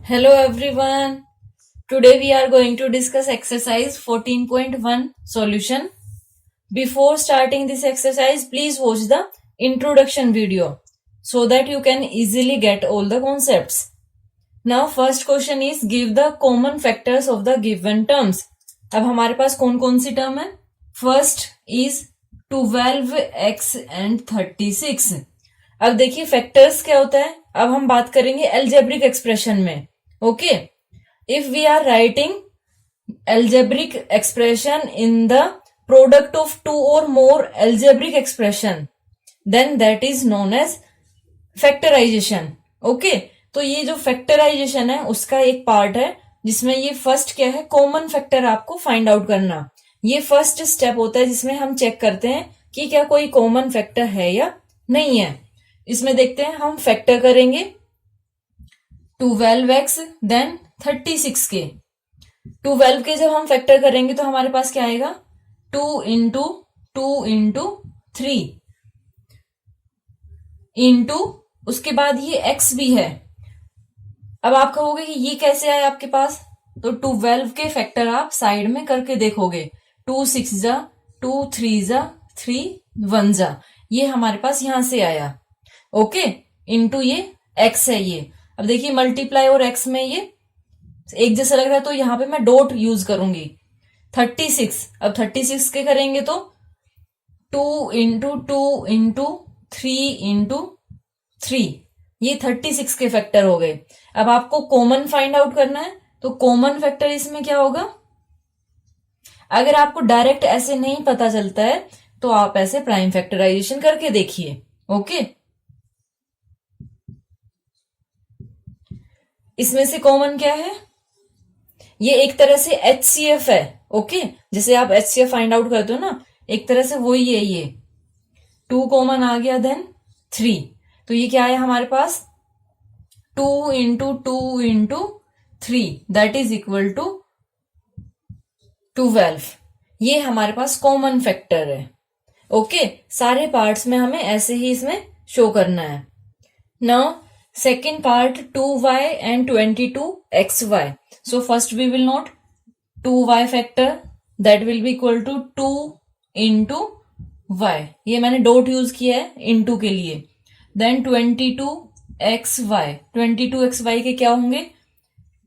Hello everyone. Today we are going to discuss exercise 14.1 solution. Before starting this exercise, please watch the introduction video so that you can easily get all the concepts. Now first question is give the common factors of the given terms. अब हमारे पास कौन कौन सी term है? First is 12x and 36. अब देखिए factors क्या होता है. अब हम बात करेंगे एल्जेब्रिक एक्सप्रेशन में. Okay, if we are writing algebraic expression in the product of two और more algebraic expression, then that is known as factorisation. Okay, तो ये जो फैक्टराइजेशन है उसका एक पार्ट है जिसमें ये फर्स्ट क्या है, कॉमन फैक्टर आपको फाइंड आउट करना. ये फर्स्ट स्टेप होता है जिसमें हम चेक करते हैं कि क्या कोई कॉमन फैक्टर है या नहीं है. इसमें देखते हैं, हम फैक्टर करेंगे 12x देन 36 के. 12 के जब हम फैक्टर करेंगे तो हमारे पास क्या आएगा, 2 इंटू 2 इंटू 3 इंटू उसके बाद ये x भी है. अब आप कहोगे कि ये कैसे आए आपके पास, तो 12 के फैक्टर आप साइड में करके देखोगे. 2 6 जा 2 3 जा 3 1 जा, ये हमारे पास यहां से आया. ओके, इंटू ये x है ये. अब देखिए मल्टीप्लाई और x में ये एक जैसा लग रहा है तो यहां पे मैं डॉट यूज करूंगी. 36, अब 36 के करेंगे तो 2 इंटू 2 इंटू 3 इंटू 3, ये 36 के फैक्टर हो गए. अब आपको कॉमन फाइंड आउट करना है तो कॉमन फैक्टर इसमें क्या होगा. अगर आपको डायरेक्ट ऐसे नहीं पता चलता है तो आप ऐसे प्राइम फैक्टराइजेशन करके देखिए. ओके, इसमें से कॉमन क्या है, ये एक तरह से HCF है. ओके, जैसे आप HCF फाइंड आउट करते हो ना, एक तरह से वही है. ये 2 कॉमन आ गया देन 3, तो ये क्या है हमारे पास 2 into 2 into 3 that is equal to 12. ये हमारे पास कॉमन फैक्टर है. ओके, सारे पार्ट्स में हमें ऐसे ही इसमें शो करना है. Now second part 2y and 22xy. So first we will note 2y factor that will be equal to 2 into y. ये मैंने डॉट यूज किया है इंटू के लिए. देन 22xy, 22xy के क्या होंगे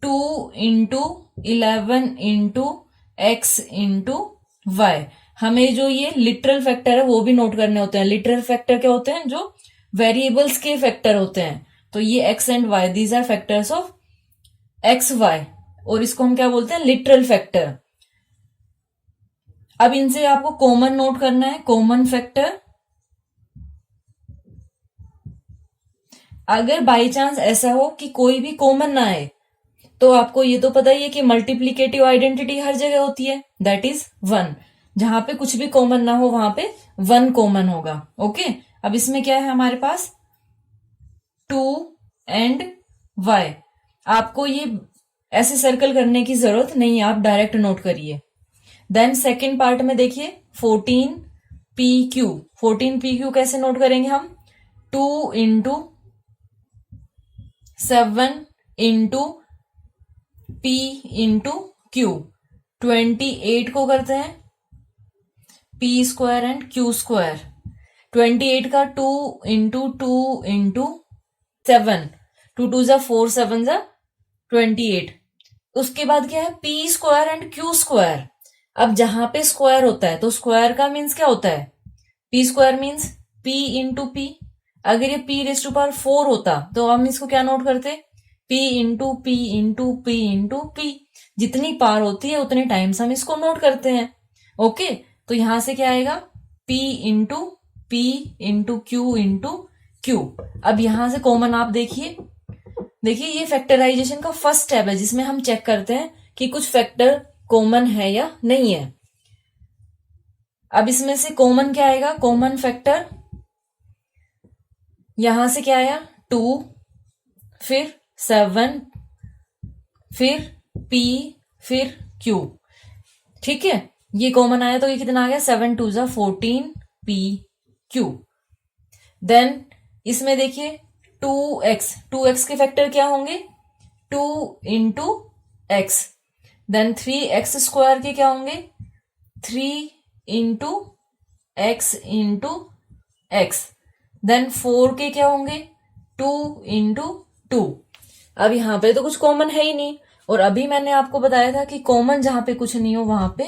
2 into 11 into x into y. हमें जो ये लिटरल फैक्टर है वो भी नोट करने होते हैं. लिटरल फैक्टर क्या होते हैं, जो वेरिएबल्स के फैक्टर होते हैं. तो ये x and y, these are factors of x y, और इसको हम क्या बोलते हैं, लिटरल फैक्टर. अब इनसे आपको कॉमन नोट करना है, कॉमन फैक्टर. अगर बाई चांस ऐसा हो कि कोई भी कॉमन ना आए तो आपको ये तो पता ही है कि मल्टीप्लीकेटिव आइडेंटिटी हर जगह होती है, दैट इज 1. जहां पे कुछ भी कॉमन ना हो वहां पे 1 कॉमन होगा. ओके, अब इसमें क्या है हमारे पास 2 एंड y. आपको ये ऐसे सर्कल करने की जरूरत नहीं है, आप डायरेक्ट नोट करिए. देन सेकेंड पार्ट में देखिए 14pq. 14pq कैसे नोट करेंगे हम, 2 into 7 into p into q. 28 को करते हैं p square and q square. 28 का 2 इंटू 2 इंटू 7, 2 2 जा 4 7 जा 28. उसके बाद क्या है p square and q square. अब जहां पे स्क्वायर होता है तो स्क्वायर का मीन्स क्या होता है, p square means p into p. अगर ये p रेज़ टू पावर 4 होता तो हम इसको क्या नोट करते, p into p into p into p. जितनी पावर होती है उतने टाइम्स हम इसको नोट करते हैं. ओके, तो यहां से क्या आएगा p into p into q into q. अब यहां से कॉमन आप देखिए ये फैक्टराइजेशन का फर्स्ट स्टेप है जिसमें हम चेक करते हैं कि कुछ फैक्टर कॉमन है या नहीं है. अब इसमें से कॉमन क्या आएगा, कॉमन फैक्टर यहां से क्या आया 2, फिर 7, फिर p, फिर q. ठीक है, ये कॉमन आया तो ये कितना आ गया 7 2 जा 14 p q. देन इसमें देखिए 2x के फैक्टर क्या होंगे 2 into x, then 3x square के क्या होंगे 3 into x into x, then 4 के क्या होंगे 2 इंटू 2। अब यहाँ पे तो कुछ कॉमन है ही नहीं, और अभी मैंने आपको बताया था कि कॉमन जहां पे कुछ नहीं हो वहां पे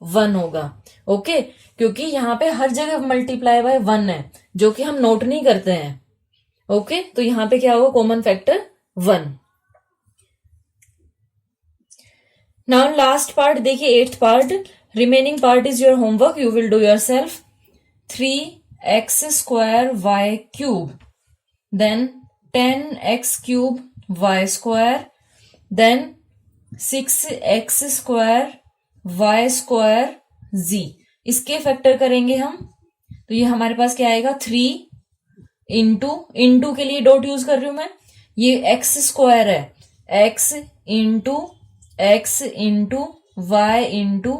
1 होगा। ओके, क्योंकि यहाँ पे हर जगह मल्टीप्लाई बाय 1 है जो कि हम नोट नहीं करते हैं। ओके, तो यहाँ पे क्या होगा common factor 1। Now last part देखिए, 8th part, remaining part is your homework, you will do yourself. 3x square y cube, then 10x cube y square, then 6x square y square z। इसके factor करेंगे हम, तो ये हमारे पास क्या आएगा 3 into के लिए डॉट यूज कर रही हूं मैं, ये x स्क्वायर है, x into x into y into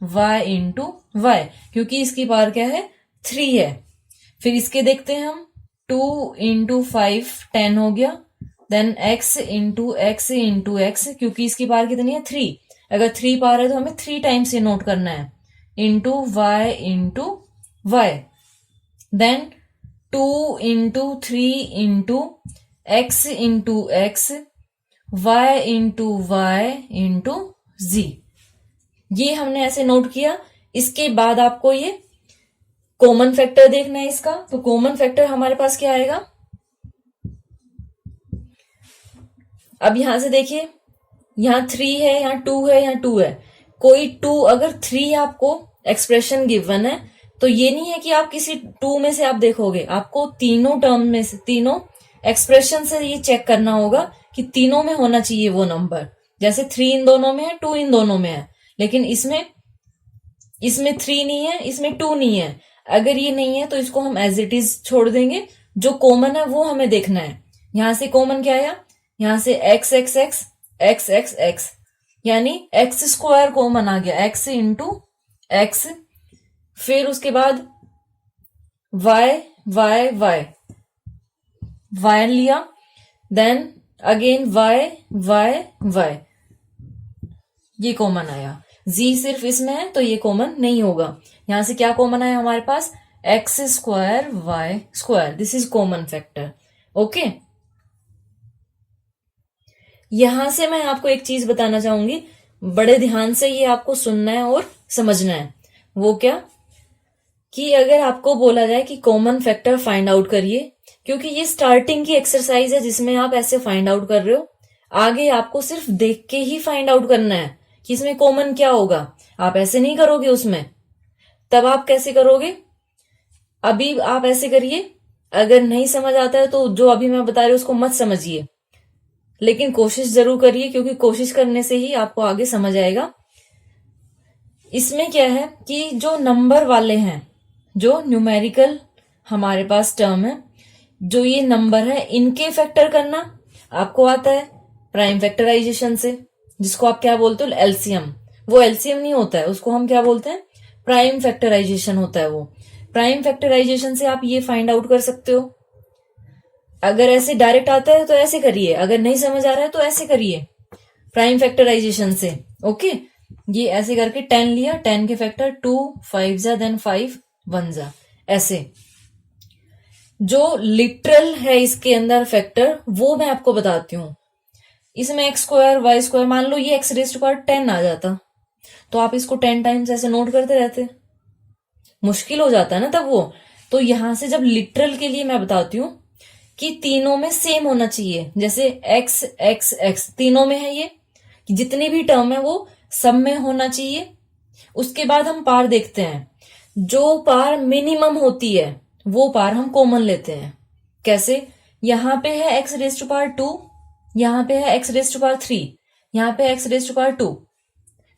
y into y, क्योंकि इसकी पावर क्या है 3 है। फिर इसके देखते हैं हम, 2 इंटू 5 10 हो गया, then x into x into x, क्योंकि इसकी पावर कितनी है 3, अगर 3 पावर है तो हमें 3 टाइम्स ये नोट करना है, into y into y, then 2 into 3 into x into x, y into y into z. ये हमने ऐसे नोट किया। इसके बाद आपको ये कॉमन फैक्टर देखना है इसका, तो कॉमन फैक्टर हमारे पास क्या आएगा, अब यहां से देखिए, यहां 3 है, यहां 2 है, यहां 2 है, कोई 2 अगर 3 आपको एक्सप्रेशन गिवन है तो ये नहीं है कि आप किसी 2 में से आप देखोगे, आपको तीनों टर्म में से, तीनों एक्सप्रेशन से ये चेक करना होगा कि तीनों में होना चाहिए वो नंबर। जैसे 3 इन दोनों में है, 2 इन दोनों में है, लेकिन इसमें 3 नहीं है, इसमें 2 नहीं है। अगर ये नहीं है तो इसको हम एज इट इज छोड़ देंगे, जो कॉमन है वो हमें देखना है। यहां से कॉमन क्या आया, यहां से x x x x x x, यानी x स्क्वायर कॉमन आ गया, x इंटू एक्स, फिर उसके बाद y y y y लिया, then again y y y, ये कॉमन आया। z सिर्फ इसमें है तो ये कॉमन नहीं होगा। यहां से क्या कॉमन आया हमारे पास, x square y square, this is common factor. Okay, यहां से मैं आपको एक चीज बताना चाहूंगी, बड़े ध्यान से ये आपको सुनना है और समझना है। वो क्या, कि अगर आपको बोला जाए कि कॉमन फैक्टर फाइंड आउट करिए, क्योंकि ये स्टार्टिंग की एक्सरसाइज है जिसमें आप ऐसे फाइंड आउट कर रहे हो, आगे आपको सिर्फ देख के ही फाइंड आउट करना है कि इसमें कॉमन क्या होगा। आप ऐसे नहीं करोगे उसमें, तब आप कैसे करोगे, अभी आप ऐसे करिए, अगर नहीं समझ आता है तो जो अभी मैं बता रही हूं उसको मत समझिए, लेकिन कोशिश जरूर करिए, क्योंकि कोशिश करने से ही आपको आगे समझ आएगा। इसमें क्या है कि जो नंबर वाले हैं, जो न्यूमेरिकल हमारे पास टर्म है, जो ये नंबर है, इनके फैक्टर करना आपको आता है प्राइम फैक्टराइजेशन से, जिसको आप क्या बोलते हो, एलसीएम। वो एलसीएम नहीं होता है, उसको हम क्या बोलते हैं, प्राइम फैक्टराइजेशन होता है। वो प्राइम फैक्टराइजेशन से आप ये फाइंड आउट कर सकते हो। अगर ऐसे डायरेक्ट आता है तो ऐसे करिए, अगर नहीं समझ आ रहा है तो ऐसे करिए प्राइम फैक्टराइजेशन से। ओके, ये ऐसे करके 10 लिया, 10 के फैक्टर 2 5 जा, देन 5 1 जा, ऐसे। जो लिटरल है इसके अंदर फैक्टर, वो मैं आपको बताती हूँ। इसमें एक्स स्क्वायर वाई स्क्वायर, मान लो ये एक्स रेज़ टू पावर 10 आ जाता, तो आप इसको 10 टाइम्स ऐसे नोट करते रहते, मुश्किल हो जाता है ना तब वो। तो यहां से जब लिटरल के लिए मैं बताती हूँ कि तीनों में सेम होना चाहिए, जैसे एक्स एक्स एक्स तीनों में है, ये जितनी भी टर्म है वो सब में होना चाहिए। उसके बाद हम पार देखते हैं, जो पार मिनिमम होती है वो पार हम कॉमन लेते हैं। कैसे, यहां पे है एक्स रेज़ टू पावर 2, यहां पे है एक्स रेज़ टू पावर 3, यहां पे एक्स रेज़ टू पावर 2,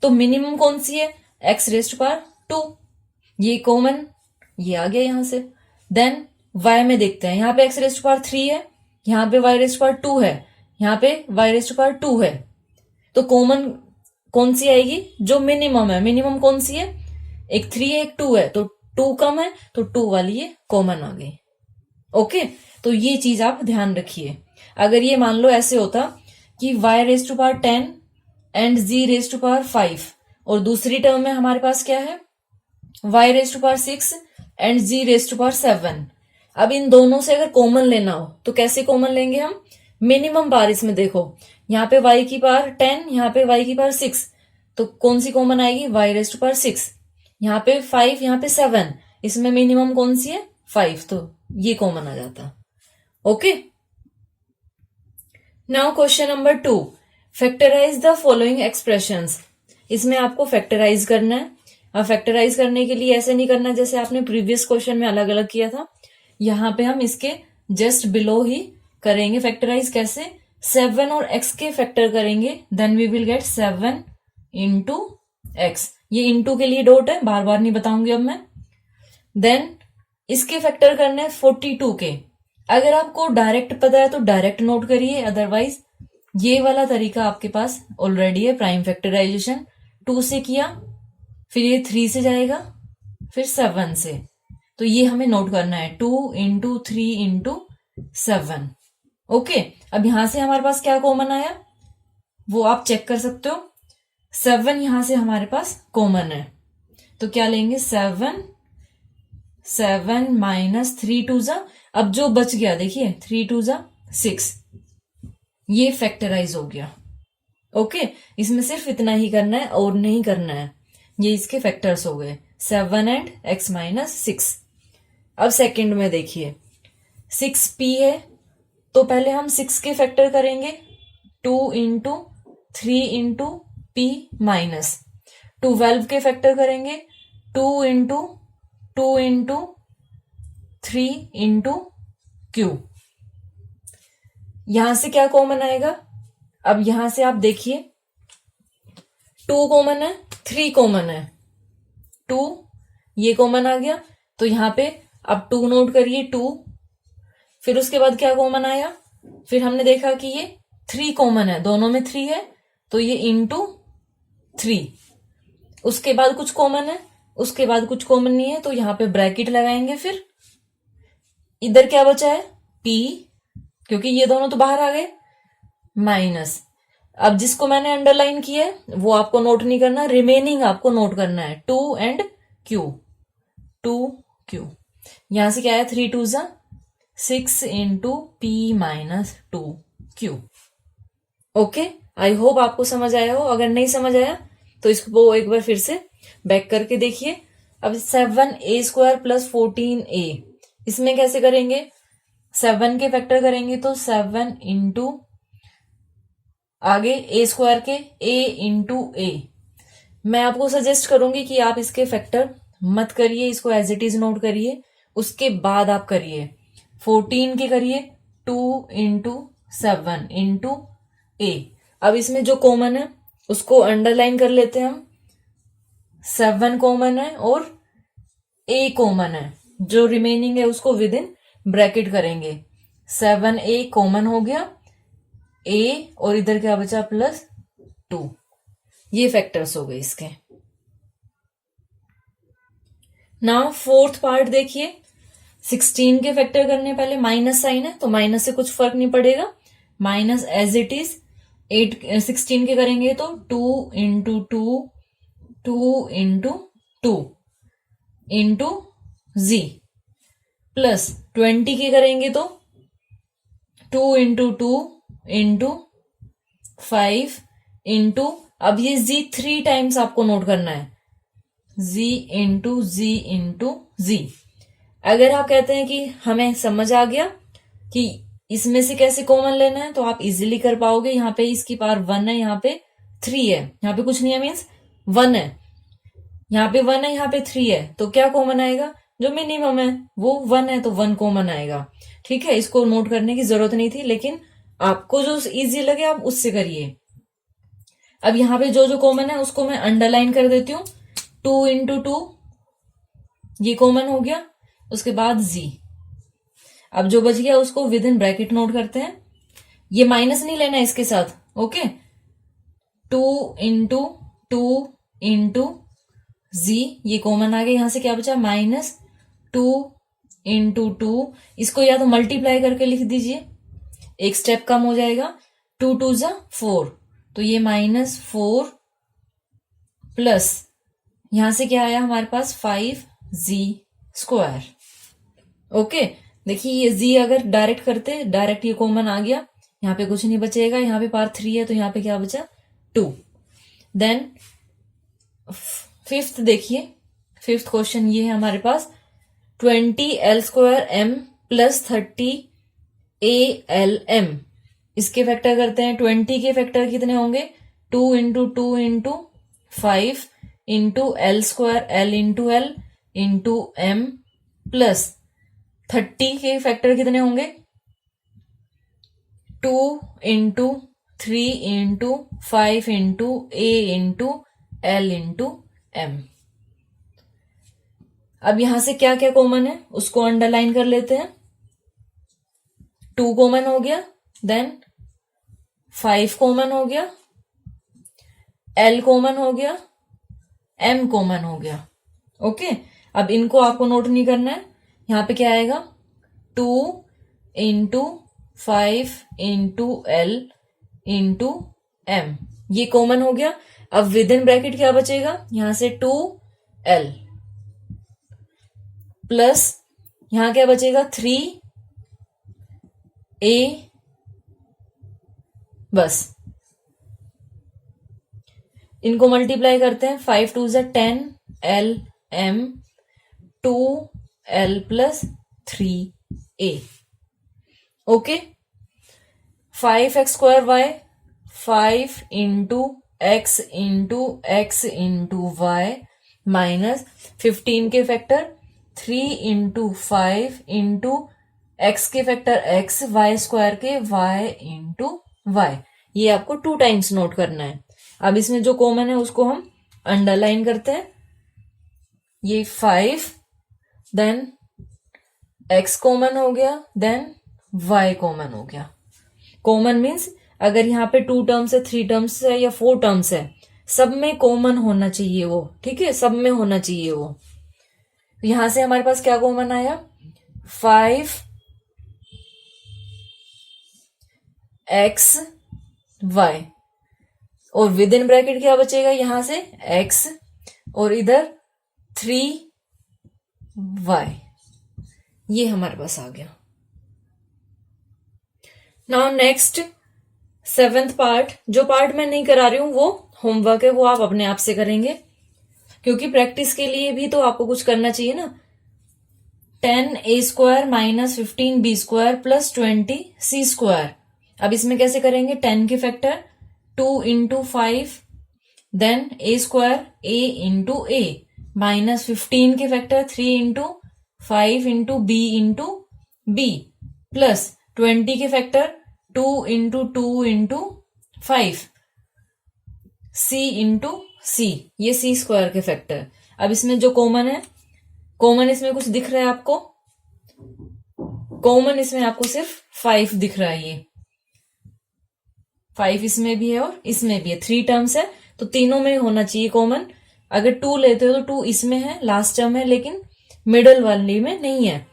तो मिनिमम कौन सी है, एक्स रेज़ टू पावर 2, ये कॉमन, ये आ गया यहां से। देन y में देखते हैं, यहाँ पे एक्स रेज़ टू पावर 3 है, यहाँ पे y रेज़ टू पावर 2 है, यहाँ पे y रेज़ टू पावर 2 है, तो कॉमन कौन सी आएगी, जो मिनिमम है। मिनिमम कौन सी है, एक 3 है एक 2 है, तो 2 कम है तो 2 वाली ये कॉमन आ गई। ओके, तो ये चीज आप ध्यान रखिए। अगर ये मान लो ऐसे होता कि y raise to power 10 and z raise to power 5, और दूसरी टर्म में हमारे पास क्या है, y raise to power 6 and z raise to power 7। अब इन दोनों से अगर कॉमन लेना हो तो कैसे कॉमन लेंगे हम, मिनिमम पावर। इसमें देखो यहाँ पे y की पावर 10, यहाँ पे y की पावर 6, तो कौन सी कॉमन आएगी, y रेज टू पावर 6, यहाँ पे 5, यहाँ पे 7, इसमें मिनिमम कौन सी है, 5, तो ये कॉमन आ जाता। Okay, now question number 2, factorise the following expressions. इसमें आपको फैक्टराइज करना है। अब फैक्टराइज करने के लिए ऐसे नहीं करना जैसे आपने प्रीवियस क्वेश्चन में अलग अलग किया था, यहाँ पे हम इसके जस्ट बिलो ही करेंगे फैक्टराइज। कैसे, 7 और x के फैक्टर करेंगे, then we will get 7 into x. ये इंटू के लिए डॉट है, बार बार नहीं बताऊंगी अब मैं। देन इसके फैक्टर करने हैं 42 के। अगर आपको डायरेक्ट पता है तो डायरेक्ट नोट करिए, अदरवाइज ये वाला तरीका आपके पास ऑलरेडी है, प्राइम फैक्टराइजेशन। 2 से किया, फिर ये 3 से जाएगा, फिर 7 से, तो ये हमें नोट करना है 2 इंटू 3 इंटू 7। ओके, अब यहां से हमारे पास क्या कॉमन आया वो आप चेक कर सकते हो। 7 यहां से हमारे पास कॉमन है, तो क्या लेंगे, 7 माइनस 3 टू जा, अब जो बच गया देखिए 3 टू जा 6, ये फैक्टराइज हो गया। ओके, इसमें सिर्फ इतना ही करना है और नहीं करना है, ये इसके फैक्टर्स हो गए 7 एंड x माइनस 6। अब सेकंड में देखिए 6p है, तो पहले हम 6 के फैक्टर करेंगे, 2 इंटू 3 इंटू p माइनस। 12 के फैक्टर करेंगे, 2 इंटू 2 इंटू 3 इंटू q। यहां से क्या कॉमन आएगा, अब यहां से आप देखिए 2 कॉमन है, 3 कॉमन है, 2 ये कॉमन आ गया, तो यहां पे अब 2 नोट करिए 2। फिर उसके बाद क्या कॉमन आया, फिर हमने देखा कि ये 3 कॉमन है, दोनों में 3 है, तो ये इंटू 3। उसके बाद कुछ कॉमन है, उसके बाद कुछ कॉमन नहीं है, तो यहां पे ब्रैकेट लगाएंगे। फिर इधर क्या बचा है, p, क्योंकि ये दोनों तो बाहर आ गए, माइनस। अब जिसको मैंने अंडरलाइन किया है वो आपको नोट नहीं करना, रिमेनिंग आपको नोट करना है 2 एंड q, 2q। यहां से क्या है, 3 टू जा 6 into p minus 2q। Okay, I hope आपको समझ आया हो। अगर नहीं समझ आया तो इसको एक बार फिर से बैक करके देखिए। अब 7a² प्लस 14a, इसमें कैसे करेंगे, 7 के फैक्टर करेंगे तो 7 इंटू आगे a² के a इंटू a। मैं आपको सजेस्ट करूंगी कि आप इसके फैक्टर मत करिए, इसको एज इट इज नोट करिए, उसके बाद आप करिए 14 के करिए 2 इंटू 7 इंटू a। अब इसमें जो कॉमन है उसको अंडरलाइन कर लेते हैं हम, 7 कॉमन है और a कॉमन है, जो रिमेनिंग है उसको विद इन ब्रैकेट करेंगे। 7a कॉमन हो गया, a और इधर क्या बचा प्लस 2, ये फैक्टर्स हो गए इसके। नाउ फोर्थ पार्ट देखिए, 16 के फैक्टर करने पहले माइनस साइन है तो माइनस से कुछ फर्क नहीं पड़ेगा, माइनस एज इट इज। 16 के करेंगे तो 2 into 2, 2 into 2 into z, plus 20 के करेंगे तो 2 इंटू 2 इंटू 5 इंटू, अब ये z 3 टाइम्स आपको नोट करना है, z into z into z। अगर आप कहते हैं कि हमें समझ आ गया कि इसमें से कैसे कॉमन लेना है तो आप इजीली कर पाओगे। यहाँ पे इसकी पावर 1 है, यहाँ पे 3 है, यहाँ पे कुछ नहीं है, मीन्स 1 है, यहाँ पे 1 है, यहाँ पे 3 है, तो क्या कॉमन आएगा, जो मिनिमम है वो 1 है, तो 1 कॉमन आएगा। ठीक है, इसको नोट करने की जरूरत नहीं थी, लेकिन आपको जो इजी लगे आप उससे करिए। अब यहाँ पे जो जो कॉमन है उसको मैं अंडरलाइन कर देती हूँ, 2 इंटू 2 ये कॉमन हो गया, उसके बाद z। अब जो बच गया उसको विद इन ब्रैकेट नोट करते हैं, ये माइनस नहीं लेना इसके साथ। ओके, 2 इंटू 2 इंटू z, ये कॉमन आ गया, यहां से क्या बचा माइनस 2 इंटू 2, इसको या तो मल्टीप्लाई करके लिख दीजिए, एक स्टेप कम हो जाएगा, 2 2 जा 4, तो ये -4 प्लस यहां से क्या आया हमारे पास 5z²। ओके, देखिए ये z अगर डायरेक्ट करते, डायरेक्ट ये कॉमन आ गया, यहाँ पे कुछ नहीं बचेगा, यहाँ पे पावर 3 है तो यहाँ पे क्या बचा 2। देन फिफ्थ देखिए, फिफ्थ क्वेश्चन ये है हमारे पास 20l² प्लस 30al। इसके फैक्टर करते हैं, 20 के फैक्टर कितने होंगे 2 into 2 into 5 into l² l into l into m plus 30 के फैक्टर कितने होंगे 2 into 3 into 5 into a into l into m। अब यहां से क्या क्या कॉमन है उसको अंडरलाइन कर लेते हैं। 2 कॉमन हो गया, देन 5 कॉमन हो गया, l कॉमन हो गया, m कॉमन हो गया। ओके, अब इनको आपको नोट नहीं करना है। यहां पे क्या आएगा 2 into 5 into l into m, ये कॉमन हो गया। अब विद इन ब्रैकेट क्या बचेगा, यहां से 2l प्लस यहां क्या बचेगा 3a, बस इनको मल्टीप्लाई करते हैं, 5 2 जा 10 l m 2l plus 3a। Okay, 5x² y, 5 into x into x into y minus 15 के फैक्टर 3 इंटू 5 इंटू x के फैक्टर x, y² के y इंटू y। ये आपको 2 टाइम्स नोट करना है। अब इसमें जो कॉमन है उसको हम अंडरलाइन करते हैं। ये 5, देन x कॉमन हो गया, देन y कॉमन हो गया। कॉमन मीन्स अगर यहाँ पे 2 टर्म्स है, 3 टर्म्स है या 4 टर्म्स है, सब में कॉमन होना चाहिए वो, ठीक है, सब में होना चाहिए वो। यहां से हमारे पास क्या कॉमन आया 5xy, और विद इन ब्रैकेट क्या बचेगा यहां से x और इधर 3y, ये हमारे पास आ गया। नाउ नेक्स्ट 7th पार्ट, जो पार्ट मैं नहीं करा रही हूं वो होमवर्क है, वो आप अपने आप से करेंगे क्योंकि प्रैक्टिस के लिए भी तो आपको कुछ करना चाहिए ना। 10a² minus 15b² plus 20c²। अब इसमें कैसे करेंगे, 10 के factor 2 into 5, then a² a into a minus 15 के factor 3 into 5 into b into b plus 20 के factor 2 into 2 into 5 c into c, ये c² के फैक्टर। अब इसमें जो कॉमन है, कॉमन इसमें कुछ दिख रहा है आपको, कॉमन इसमें आपको सिर्फ 5 दिख रहा है, ये 5 इसमें भी है और इसमें भी है, 3 टर्म्स है तो तीनों में होना चाहिए कॉमन। अगर 2 लेते हो तो 2 इसमें है, लास्ट टर्म है, लेकिन मिडल वाली में नहीं है,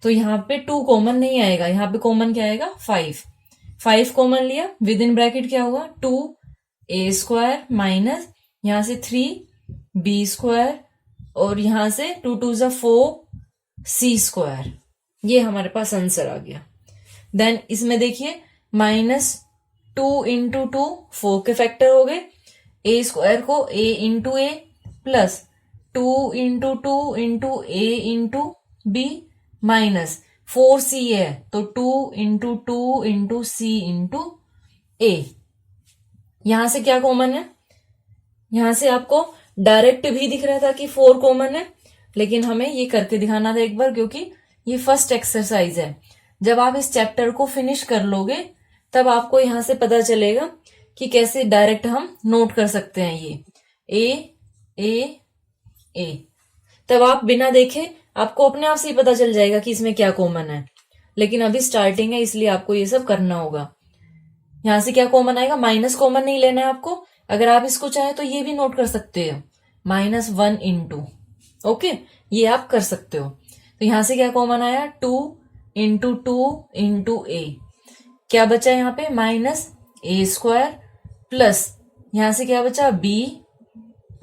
तो यहाँ पे 2 कॉमन नहीं आएगा, यहाँ पे कॉमन क्या आएगा 5 कॉमन लिया, विद इन ब्रैकेट क्या हुआ 2a² माइनस यहां से 3b² और यहां से 2 2 जा 4c², ये हमारे पास आंसर आ गया। देन इसमें देखिए -2 इंटू 2 4 के फैक्टर हो गए, a² को a into a plus 2 into 2 into a into b minus 4c है तो 2 into 2 into c into a। यहां से क्या कॉमन है, यहां से आपको डायरेक्ट भी दिख रहा था कि 4 कॉमन है, लेकिन हमें ये करके दिखाना था एक बार क्योंकि ये फर्स्ट एक्सरसाइज है। जब आप इस चैप्टर को फिनिश कर लोगे तब आपको यहां से पता चलेगा कि कैसे डायरेक्ट हम नोट कर सकते हैं ये ए, तब आप बिना देखे आपको अपने आप से ही पता चल जाएगा कि इसमें क्या कॉमन है, लेकिन अभी स्टार्टिंग है इसलिए आपको ये सब करना होगा। यहां से क्या कॉमन आएगा, माइनस कॉमन नहीं लेना है आपको, अगर आप इसको चाहे तो ये भी नोट कर सकते हो -1 इंटू, ओके, ये आप कर सकते हो। तो यहां से क्या कॉमन आया 2 इंटू 2 इंटू a, क्या बचा यहाँ पे ए स्क्वायर प्लस यहां से क्या बचा बी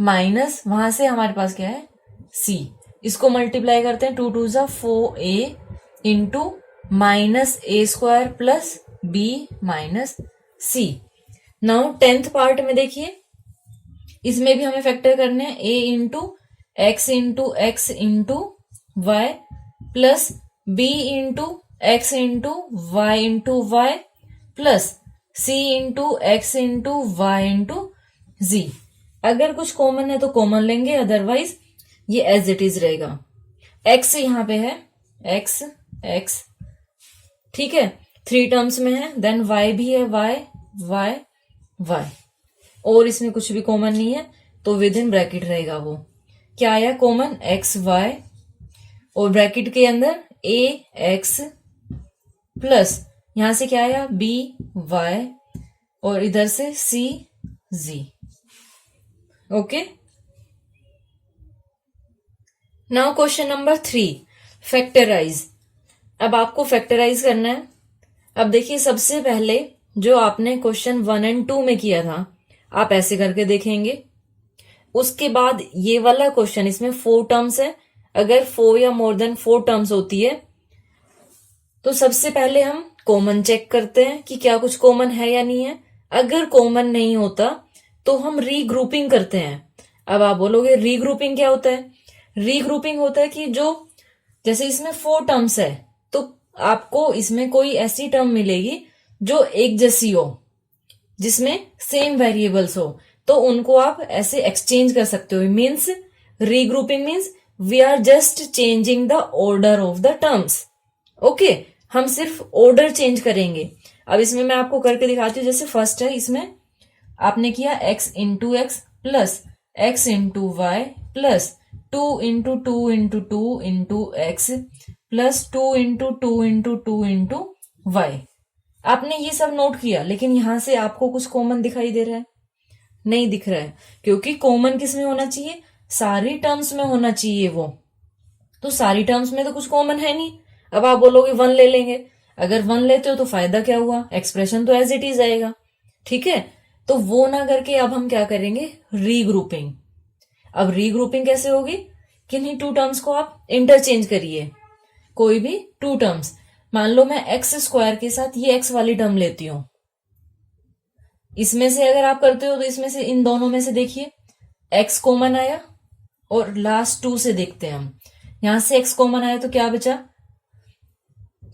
माइनस वहां से हमारे पास क्या है सी। इसको मल्टीप्लाई करते हैं, 2 2 4a into minus a square plus b minus c. Now 10th part में देखिए, इसमें भी हमें फैक्टर करने हैं a into x into y plus b into y plus c into x into y into z. अगर कुछ कॉमन है तो कॉमन लेंगे, अदरवाइज ये एज इट इज रहेगा। x यहां पे है x ठीक है, 3 टर्म्स में है, देन y भी है y और इसमें कुछ भी कॉमन नहीं है तो विद इन ब्रैकेट रहेगा। वो क्या आया कॉमन एक्स वाई और ब्रैकेट के अंदर ए एक्स प्लस यहां से क्या आया बी वाई और इधर से c z. Okay, now question number 3, factorise. अब आपको फैक्टराइज करना है। अब देखिए, सबसे पहले जो आपने क्वेश्चन 1 और 2 में किया था आप ऐसे करके देखेंगे। उसके बाद ये वाला क्वेश्चन, इसमें 4 टर्म्स है, अगर 4 या मोर देन 4 टर्म्स होती है तो सबसे पहले हम कॉमन चेक करते हैं कि क्या कुछ कॉमन है या नहीं है। अगर कॉमन नहीं होता तो हम रीग्रुपिंग करते हैं। अब आप बोलोगे रीग्रुपिंग क्या होता है? रीग्रुपिंग होता है कि जो जैसे इसमें 4 टर्म्स है तो आपको इसमें कोई ऐसी टर्म मिलेगी जो एक जैसी हो, जिसमें सेम वेरिएबल्स हो, तो उनको आप ऐसे एक्सचेंज कर सकते हो। Means regrouping means we are just changing the order of the terms. Okay, हम सिर्फ ऑर्डर चेंज करेंगे। अब इसमें मैं आपको करके दिखाती हूँ। जैसे फर्स्ट है, इसमें आपने किया x into x plus x into y plus 2 into 2 into 2 into x plus 2 into 2 into 2 into y. आपने ये सब नोट किया, लेकिन यहां से आपको कुछ कॉमन दिखाई दे रहा है? नहीं दिख रहा है, क्योंकि कॉमन किस में होना चाहिए? सारी टर्म्स में होना चाहिए वो। तो सारी टर्म्स में तो कुछ कॉमन है नहीं। अब आप बोलोगे 1 ले लेंगे। अगर 1 लेते हो तो फायदा क्या हुआ? एक्सप्रेशन तो एज इट इज आएगा। ठीक है, तो वो ना करके अब हम क्या करेंगे? रीग्रुपिंग। अब रीग्रुपिंग कैसे होगी? किन्हीं 2 टर्म्स को आप इंटरचेंज करिए, कोई भी 2 टर्म्स। मान लो मैं एक्स स्क्वायर के साथ ये एक्स वाली टर्म लेती हूं। इसमें से अगर आप करते हो तो इसमें से इन दोनों में से देखिए एक्स कॉमन आया और लास्ट 2 से देखते हैं हम। यहां से एक्स कॉमन आया तो क्या बचा?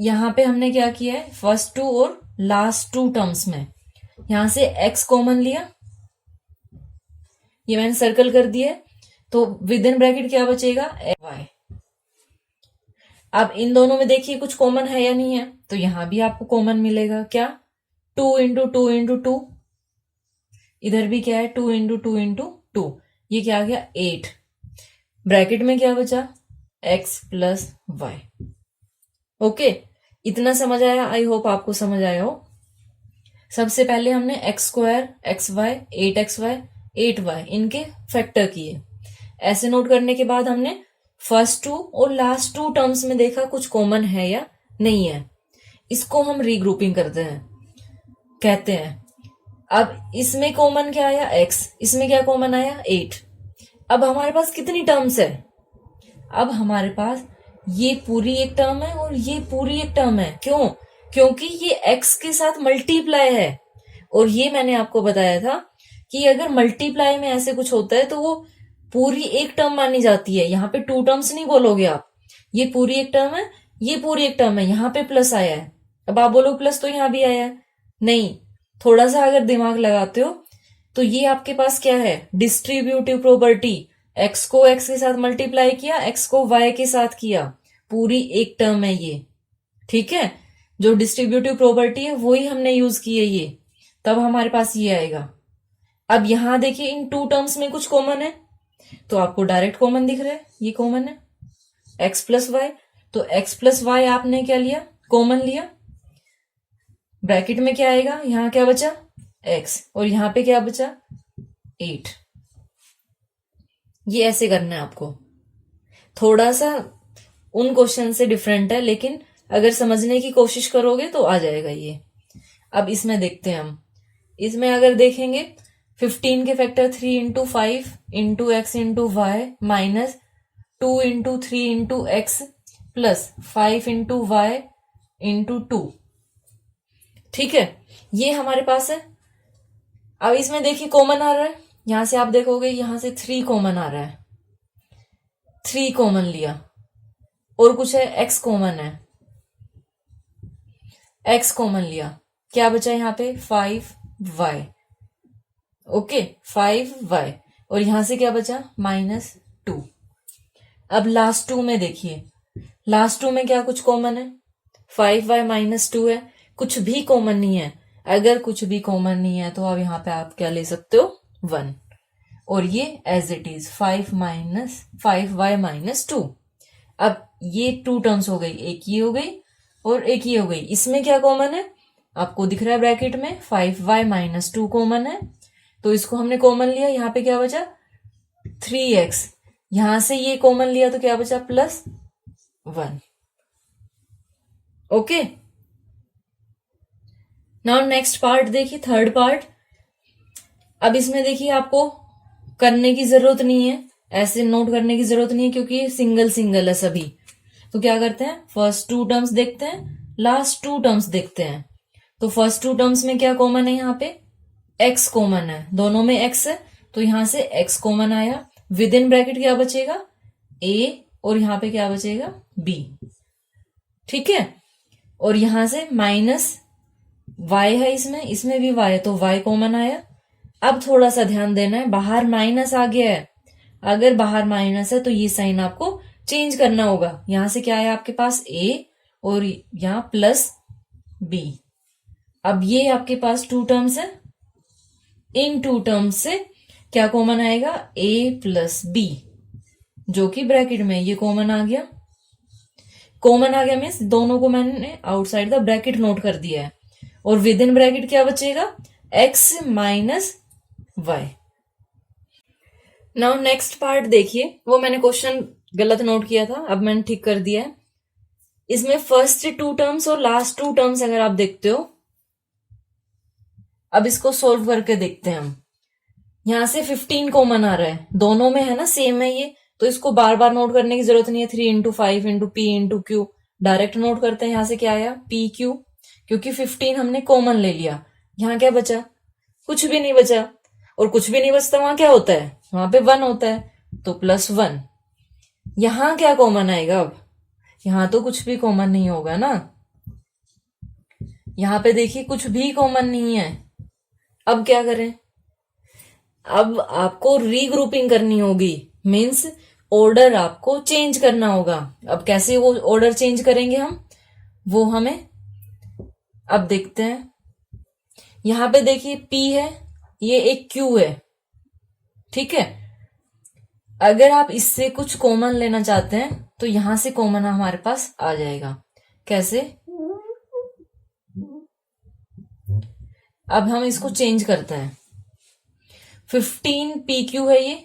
यहां पे हमने क्या किया है? फर्स्ट 2 और लास्ट 2 टर्म्स में यहां से एक्स कॉमन लिया, ये मैंने सर्कल कर दिया, तो विद इन ब्रैकेट क्या बचेगा? वाई। अब इन दोनों में देखिए कुछ कॉमन है या नहीं है, तो यहां भी आपको कॉमन मिलेगा। क्या? 2 इंटू 2 इंटू 2, इधर भी क्या है? 2 इंटू 2 इंटू 2, ये क्या आ गया? 8। ब्रैकेट में क्या बचा? x plus Y. ओके, इतना समझ आया? आई होप आपको समझ आया हो। सबसे पहले हमने x square x Y 8xy 8y इनके फैक्टर किए। ऐसे नोट करने के बाद हमने फर्स्ट 2 और लास्ट 2 टर्म्स में देखा कुछ कॉमन है या नहीं है। इसको हम रीग्रुपिंग कहते हैं। अब इसमें कॉमन क्या आया? x। इसमें क्या कॉमन आया? 8। अब हमारे पास कितनी टर्म्स है? अब हमारे पास ये पूरी एक टर्म है और ये पूरी एक टर्म है। क्यों? क्योंकि ये x के साथ मल्टीप्लाई है, और ये मैंने आपको बताया था कि अगर मल्टीप्लाई में ऐसे कुछ होता है तो वो पूरी एक टर्म मानी जाती है। यहाँ पे 2 टर्म्स नहीं बोलोगे आप, ये पूरी एक टर्म है, ये पूरी एक टर्म है। यहाँ पे प्लस आया है, अब आप बोलो प्लस तो यहाँ भी आया है। नहीं, थोड़ा सा अगर दिमाग लगाते हो तो ये आपके पास क्या है? Distributive property. एक्स को एक्स के साथ मल्टीप्लाई किया, एक्स को वाई के साथ किया, पूरी एक टर्म है ये। ठीक है, जो डिस्ट्रीब्यूटिव प्रॉपर्टी है वही हमने यूज की है ये, तब हमारे पास ये आएगा। अब यहां देखिए इन 2 टर्म्स में कुछ कॉमन है, तो आपको डायरेक्ट कॉमन दिख रहा है, ये कॉमन है x प्लस वाई। तो x प्लस वाई आपने क्या लिया? कॉमन लिया। ब्रैकेट में क्या आएगा? यहां क्या बचा? x, और यहां पे क्या बचा? 8। ये ऐसे करना है आपको। थोड़ा सा उन क्वेश्चन से डिफरेंट है, लेकिन अगर समझने की कोशिश करोगे तो आ जाएगा ये। अब इसमें देखते हैं हम इसमें अगर देखेंगे 15 के factor 3 into 5 into x into y minus 2 into 3 into x plus 5 into y into 2। ठीक है, ये हमारे पास है। अब इसमें देखिए कॉमन आ रहा है, यहां से आप देखोगे यहां से 3 कॉमन आ रहा है, 3 कॉमन लिया और कुछ है x कॉमन है, x कॉमन लिया, क्या बचा यहां पे 5y। ओके, 5y और यहां से क्या बचा -2। अब लास्ट 2 में देखिए, लास्ट 2 में क्या कुछ कॉमन है 5y -2 है, कुछ भी कॉमन नहीं है। अगर कुछ भी कॉमन नहीं है तो अब यहां पे आप क्या ले सकते हो 1 और ये एज इट इज 5y -2। अब ये 2 टर्म्स हो गई, एक ये हो गई और एक ये हो गई। इसमें क्या कॉमन है आपको दिख रहा है ब्रैकेट में 5y -2 कॉमन है, तो इसको हमने कॉमन लिया। यहाँ पे क्या बचा 3x, यहां से ये कॉमन लिया तो क्या बचा +1। ओके, नाउ नेक्स्ट पार्ट देखिए, थर्ड पार्ट। अब इसमें देखिए आपको करने की जरूरत नहीं है, ऐसे नोट करने की जरूरत नहीं है क्योंकि सिंगल सिंगल है सभी। तो क्या करते हैं फर्स्ट 2 टर्म्स देखते हैं, लास्ट 2 टर्म्स देखते हैं। तो फर्स्ट 2 टर्म्स में क्या कॉमन है, यहाँ पे x कॉमन है, दोनों में x है तो यहां से x कॉमन आया। विद इन ब्रैकेट क्या बचेगा a और यहां पे क्या बचेगा b। ठीक है, और यहां से -y है, इसमें भी y है तो y कॉमन आया। अब थोड़ा सा ध्यान देना है, बाहर माइनस आ गया है, अगर बाहर माइनस है तो ये साइन आपको चेंज करना होगा। यहां से क्या है आपके पास a और यहां +b। अब ये आपके पास 2 टर्म्स है, इन 2 टर्म्स से क्या कॉमन आएगा a + b, जो कि ब्रैकेट में ये कॉमन आ गया। कॉमन आ गया मीन्स दोनों को मैंने आउटसाइड द ब्रैकेट नोट कर दिया है। और विद इन ब्रैकेट क्या बचेगा x -y। Now next part देखिए, वो मैंने क्वेश्चन गलत नोट किया था, अब मैंने ठीक कर दिया है। इसमें फर्स्ट 2 टर्म्स और लास्ट 2 टर्म्स अगर आप देखते हो, अब इसको सोल्व करके देखते हैं हम। यहां से 15 कॉमन आ रहा है, दोनों में है ना सेम है ये, तो इसको बार बार नोट करने की जरूरत नहीं है। 3 into 5 into p into q direct note करते हैं। यहां से क्या आया pq, क्योंकि 15 हमने कॉमन ले लिया। यहां क्या बचा कुछ भी नहीं बचा, और कुछ भी नहीं बचता वहां क्या होता है, वहां पे 1 होता है तो +1। यहां क्या कॉमन आएगा, अब यहां तो कुछ भी कॉमन नहीं होगा ना, यहां पे देखिए कुछ भी कॉमन नहीं है। अब क्या करें, अब आपको रीग्रुपिंग करनी होगी, मीन्स ऑर्डर आपको चेंज करना होगा। अब कैसे वो ऑर्डर चेंज करेंगे हम, वो हमें अब देखते हैं। यहां पे देखिए p है, ये एक q है, ठीक है। अगर आप इससे कुछ कॉमन लेना चाहते हैं तो यहां से कॉमन हमारे पास आ जाएगा। कैसे, अब हम इसको चेंज करते हैं। 15 pq है, ये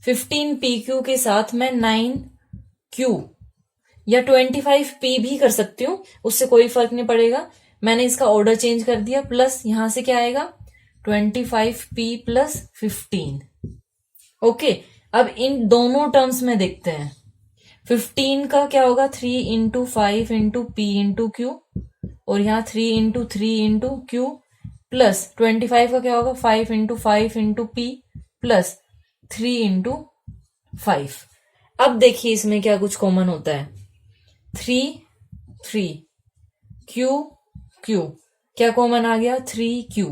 15 pq के साथ मैं 9q या 25p भी कर सकती हूं, उससे कोई फर्क नहीं पड़ेगा। मैंने इसका ऑर्डर चेंज कर दिया, प्लस यहां से क्या आएगा 25p + 15। ओके, अब इन दोनों टर्म्स में देखते हैं। 15 का क्या होगा 3 into 5 into p into q, और यहाँ 3 इंटू 3 इंटू q, प्लस 25 का क्या होगा 5 into 5 into p plus 3 into 5। अब देखिए इसमें क्या कुछ कॉमन होता है, 3 q q, क्या कॉमन आ गया 3q।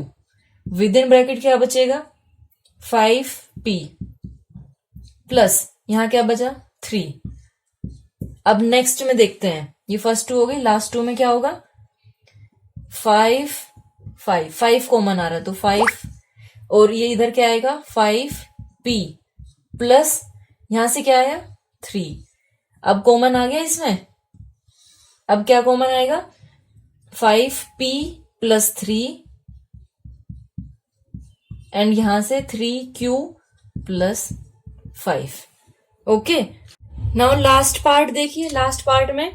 विद इन ब्रैकेट क्या बचेगा 5p प्लस यहां क्या बचा 3। अब नेक्स्ट में देखते हैं, ये फर्स्ट 2 हो गई, लास्ट 2 में क्या होगा 5 कॉमन आ रहा है तो 5, और ये इधर क्या आएगा 5p प्लस यहां से क्या आया 3। अब कॉमन आ गया इसमें, अब क्या कॉमन आएगा 5p + 3 एंड यहां से 3q + 5। Okay, now last part देखिए। लास्ट पार्ट में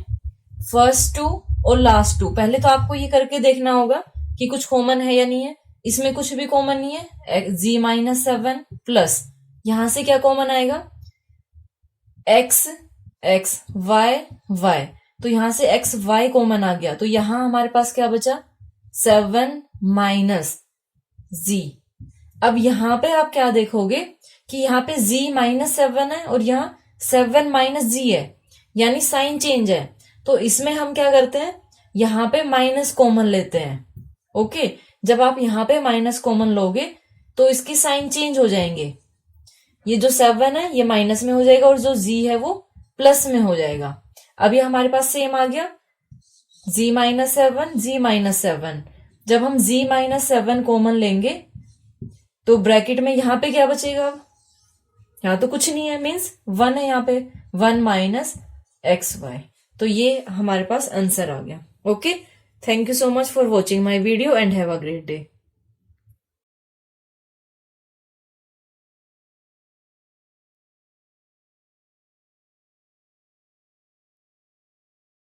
फर्स्ट 2 और लास्ट 2, पहले तो आपको ये करके देखना होगा कि कुछ कॉमन है या नहीं है। इसमें कुछ भी कॉमन नहीं है। z माइनस 7 प्लस यहां से क्या कॉमन आएगा, x x y y, तो यहां से x y कॉमन आ गया, तो यहां हमारे पास क्या बचा 7 माइनस z। अब यहां पे आप क्या देखोगे कि यहाँ पे z माइनस 7 है और यहाँ 7 माइनस z है, यानी साइन चेंज है। तो इसमें हम क्या करते हैं, यहाँ पे माइनस कॉमन लेते हैं। ओके, जब आप यहाँ पे माइनस कॉमन लोगे तो इसकी साइन चेंज हो जाएंगे। ये जो 7 है ये माइनस में हो जाएगा और जो z है वो प्लस में हो जाएगा। अब ये हमारे पास सेम आ गया, z माइनस 7 z माइनस 7। जब हम z माइनस 7 कॉमन लेंगे तो ब्रैकेट में यहाँ पे क्या बचेगा, अब यहाँ तो कुछ नहीं है, मीन्स 1 है यहाँ पे, 1 माइनस एक्स वाई। तो ये हमारे पास आंसर आ गया। Okay, thank you so much for watching my video and have a great day.